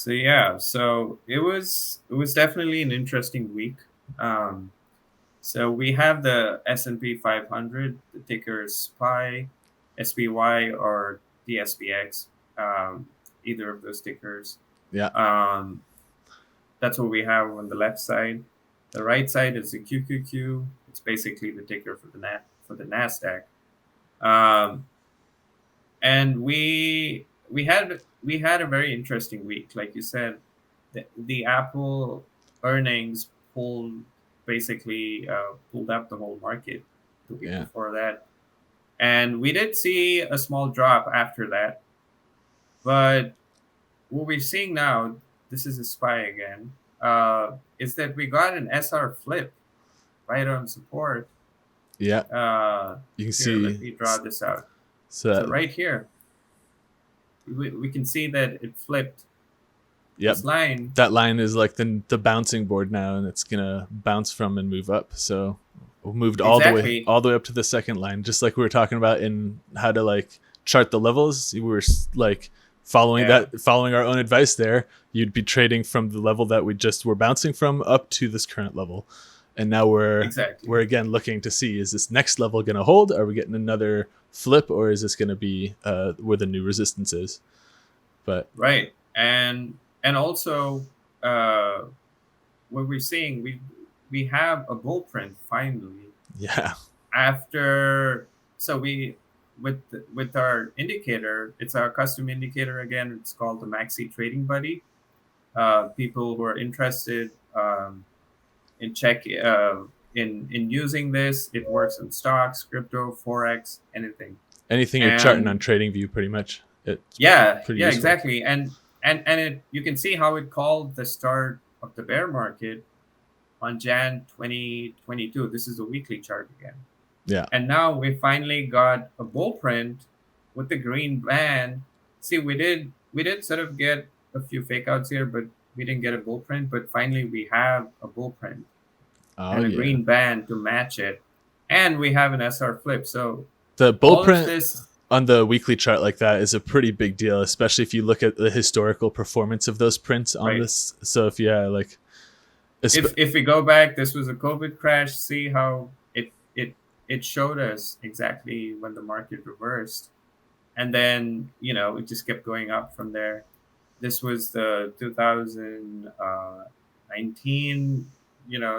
So yeah, so it was definitely an interesting week. Um, so we have the S&P 500, the ticker is SPY, SPY, or the SPX, either of those tickers. Yeah. Um, that's what we have on the left side. The right side is the QQQ. It's basically the ticker for the Nasdaq. Um, and we had a very interesting week, like you said. The Apple earnings pulled up the whole market the week Yeah. before that, and we did see a small drop after that. But what we're seeing now, this is a spy again, is that we got an SR flip right on support. Yeah. Uh, You can Here, let see. me draw this out. So So right here, we can see that it flipped yep. this line. That line is like the bouncing board now, and it's gonna bounce from and move up. So we moved Exactly. all the way up to the second line, just like we were talking about in how to like chart the levels. We were like Yeah, following our own advice there. You'd be trading from the level that we just were bouncing from up to this current level, and now exactly. we're again looking to see, is this next level going to hold? Are we getting another flip, or is this going to be where the new resistance is? But Right. And also, uh, what we're seeing, we have a bull print finally yeah. after. So we with our indicator, it's our custom indicator again. It's called the Maxi Trading Buddy. People who are interested, in check in using this, it works in stocks, crypto, forex, anything. Anything you're charting on And TradingView, pretty much, it's yeah, pretty yeah, useful. exactly. And it, you can see how it called the start of the bear market on Jan 2022. This is the weekly chart again. Yeah. And now we finally got a bull print with the green band. See, we did sort of get a few fake outs here, but we didn't get a bull print. But finally we have a bull print Oh and a yeah. green band to match it. And we have an SR flip. So The bull all of print this, on the weekly chart like that is a pretty big deal, especially if you look at the historical performance of those prints on right? this. So if yeah, like If we go back, this was a COVID crash. See how it showed us exactly when the market reversed, and then it just kept going up from there. This was the 2019,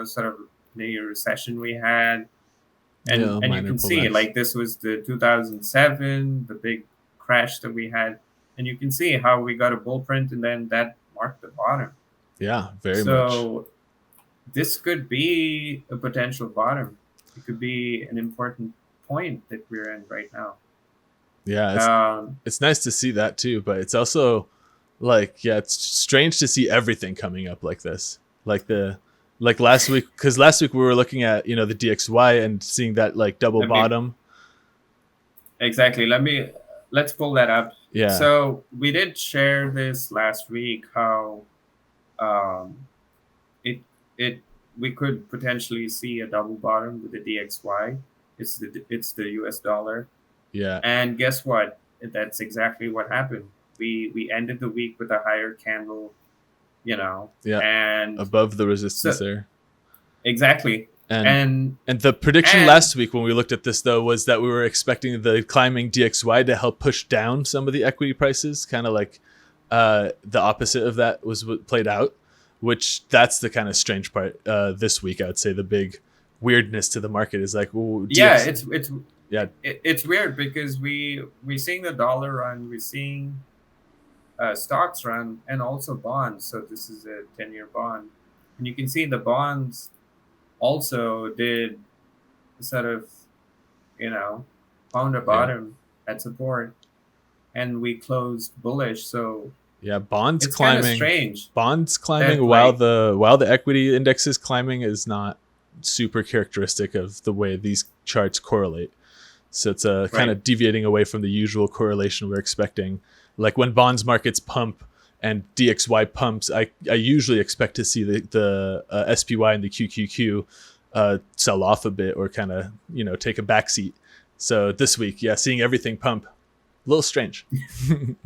sort of the recession we had, and yeah, and you minor can see pullbacks. like this was the 2007, the big crash that we had, and you can see how we got a bull print, and then that marked the bottom. Yeah, very much. So this could be a potential bottom. It could be an important point that we're in right now. Yeah, Um, it's nice to see that too, but it's also like, yeah, it's strange to see everything coming up like this. Like the like last week, because last week we were looking at the DXY and seeing that like double Let me bottom. exactly. Let's pull that up. Yeah. So we did share this last week how um, it it we could potentially see a double bottom with the DXY. It's the US dollar, Yeah. and guess what? That's exactly what happened. We ended the week with a higher candle, Yeah. and Above the resistance so there. exactly, And and and the prediction and last week when we looked at this though was that we were expecting the climbing DXY to help push down some of the equity prices, kind of like the opposite of that was what played out, which that's the kind of strange part this week. I would say the big weirdness to the market is like, ooh, yeah, DX, yeah, it's weird because we seeing the dollar run, we're seeing stocks run, and also bonds. So this is a 10-year bond, and you can see the bonds also did sort of found a yeah, bottom at support, and we closed bullish. So yeah, it's kind of strange bonds climbing that while like the equity index is climbing is not super characteristic of the way these charts correlate. So it's a kind right, of deviating away from the usual correlation we're expecting. Like when bonds markets pump and DXY pumps, I usually expect to see the SPY and the QQQ sell off a bit or kind of take a backseat. So this week, yeah, seeing everything pump, a little strange.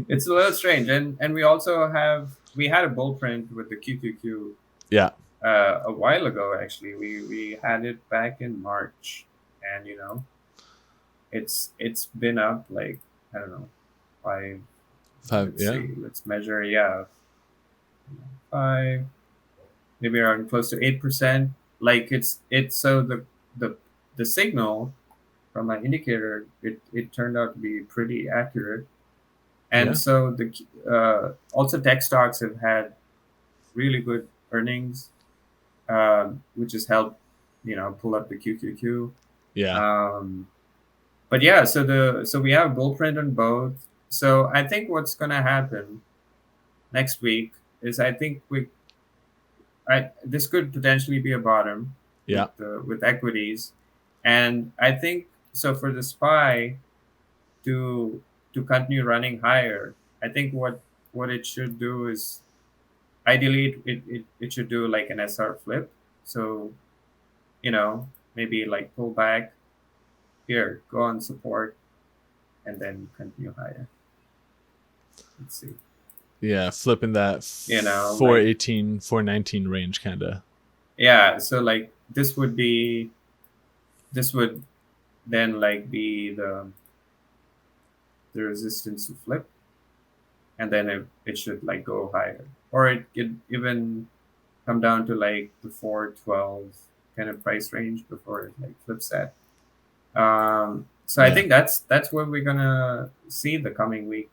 it's a little strange, and we also have we had a bull print with the QQQ Yeah. a while ago. Actually, we had it back in March, and it's been up like, I don't know, five. Five. Let's Yeah. see. Let's measure. Yeah, five, maybe around close to 8%. Like it's so the the signal from my indicator, it turned out to be pretty accurate. And Yeah. so the also tech stocks have had really good earnings, which has helped pull up the QQQ. Yeah. Um, but yeah, so we have bull print on both. So I think what's gonna happen next week is, I think this could potentially be a bottom Yeah. with equities, and I think so for the SPY to continue running higher. I think what it should do is, ideally it should do like an SR flip. So maybe like pull back here, go on support, and then continue higher. Let's see. Yeah. Flipping that Like, 418, 419 range, kind of. yeah. So like this would then like be the resistance to flip, and then it should like go higher, or it could even come down to like the 412 kind of price range before it like flips that. So I Yeah. think that's what we're gonna see the coming week.